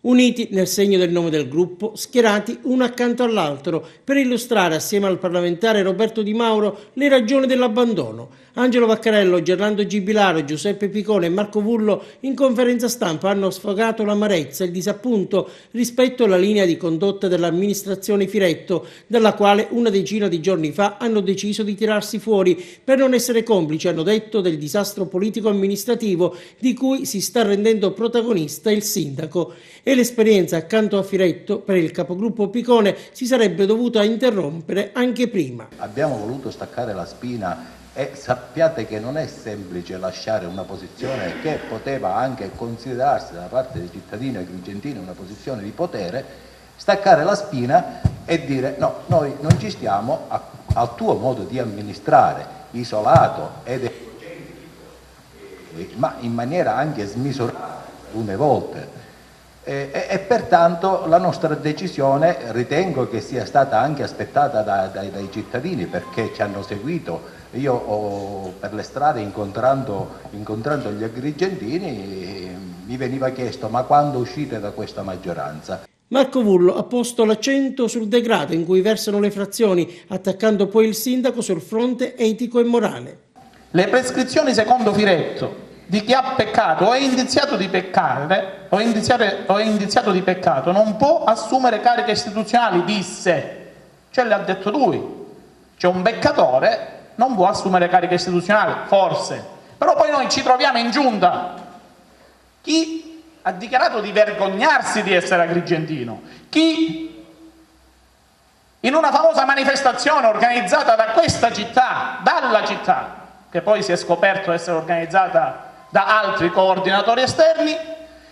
Uniti nel segno del nome del gruppo, schierati uno accanto all'altro per illustrare assieme al parlamentare Roberto Di Mauro le ragioni dell'abbandono. Angelo Vaccarello, Gerlando Gibilaro, Giuseppe Picone e Marco Vullo in conferenza stampa hanno sfogato l'amarezza e il disappunto rispetto alla linea di condotta dell'amministrazione Firetto, dalla quale una decina di giorni fa hanno deciso di tirarsi fuori per non essere complici, hanno detto, del disastro politico-amministrativo di cui si sta rendendo protagonista il sindaco. E l'esperienza accanto a Firetto per il capogruppo Picone si sarebbe dovuta interrompere anche prima. Abbiamo voluto staccare la spina e sappiate che non è semplice lasciare una posizione che poteva anche considerarsi da parte dei cittadini agrigentini una posizione di potere, staccare la spina e dire no, noi non ci stiamo al tuo modo di amministrare, isolato ma in maniera anche smisurata alcune volte. E pertanto la nostra decisione ritengo che sia stata anche aspettata dai cittadini, perché ci hanno seguito. Io per le strade incontrando gli agrigentini mi veniva chiesto ma quando uscite da questa maggioranza? Marco Vullo ha posto l'accento sul degrado in cui versano le frazioni, attaccando poi il sindaco sul fronte etico e morale. Le prescrizioni secondo Firetto di chi ha peccato o è indiziato di peccare o è indiziato di peccato non può assumere cariche istituzionali, disse. Cioè le ha detto lui. Cioè un peccatore non può assumere cariche istituzionali, forse. Però poi noi ci troviamo in giunta. Chi ha dichiarato di vergognarsi di essere agrigentino, chi in una famosa manifestazione organizzata da questa città, dalla città, che poi si è scoperto essere organizzata da altri coordinatori esterni,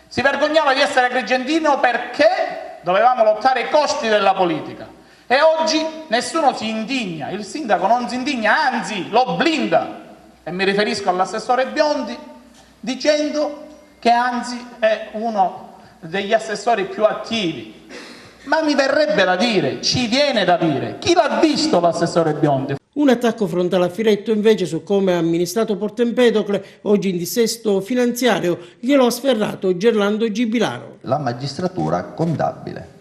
si vergognava di essere agrigentino perché dovevamo lottare i costi della politica. E oggi nessuno si indigna, il sindaco non si indigna, anzi lo blinda, e mi riferisco all'assessore Biondi, dicendo che anzi è uno degli assessori più attivi. Ma mi verrebbe da dire, ci viene da dire, chi l'ha visto l'assessore Biondi? Un attacco frontale a Firetto invece su come ha amministrato Porto Empedocle, oggi in dissesto finanziario, glielo ha sferrato Gerlando Gibilaro. La magistratura contabile,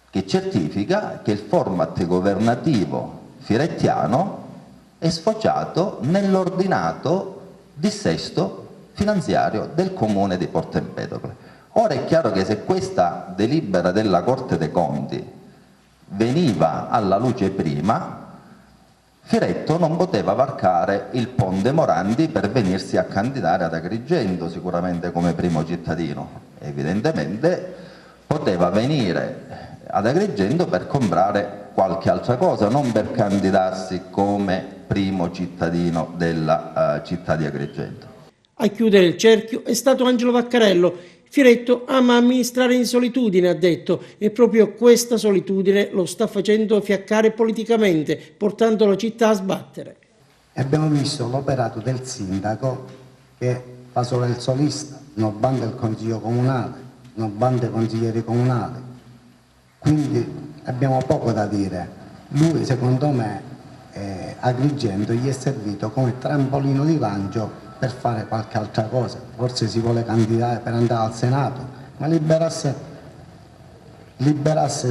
che certifica che il format governativo firettiano è sfociato nell'ordinato dissesto finanziario del comune di Porto Empedocle. Ora è chiaro che se questa delibera della Corte dei Conti veniva alla luce prima, Firetto non poteva varcare il ponte Morandi per venirsi a candidare ad Agrigento, sicuramente come primo cittadino. Evidentemente poteva venire ad Agrigento per comprare qualche altra cosa, non per candidarsi come primo cittadino della città di Agrigento. A chiudere il cerchio è stato Angelo Vaccarello. Firetto ama amministrare in solitudine, ha detto, e proprio questa solitudine lo sta facendo fiaccare politicamente, portando la città a sbattere. Abbiamo visto l'operato del sindaco che fa solo il solista, non banda il consiglio comunale, non banda i consiglieri comunali, quindi abbiamo poco da dire. Lui, secondo me, Agrigento gli è servito come trampolino di lancio per fare qualche altra cosa, forse si vuole candidare per andare al Senato, ma liberasse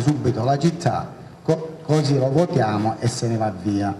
subito la città, così lo votiamo e se ne va via.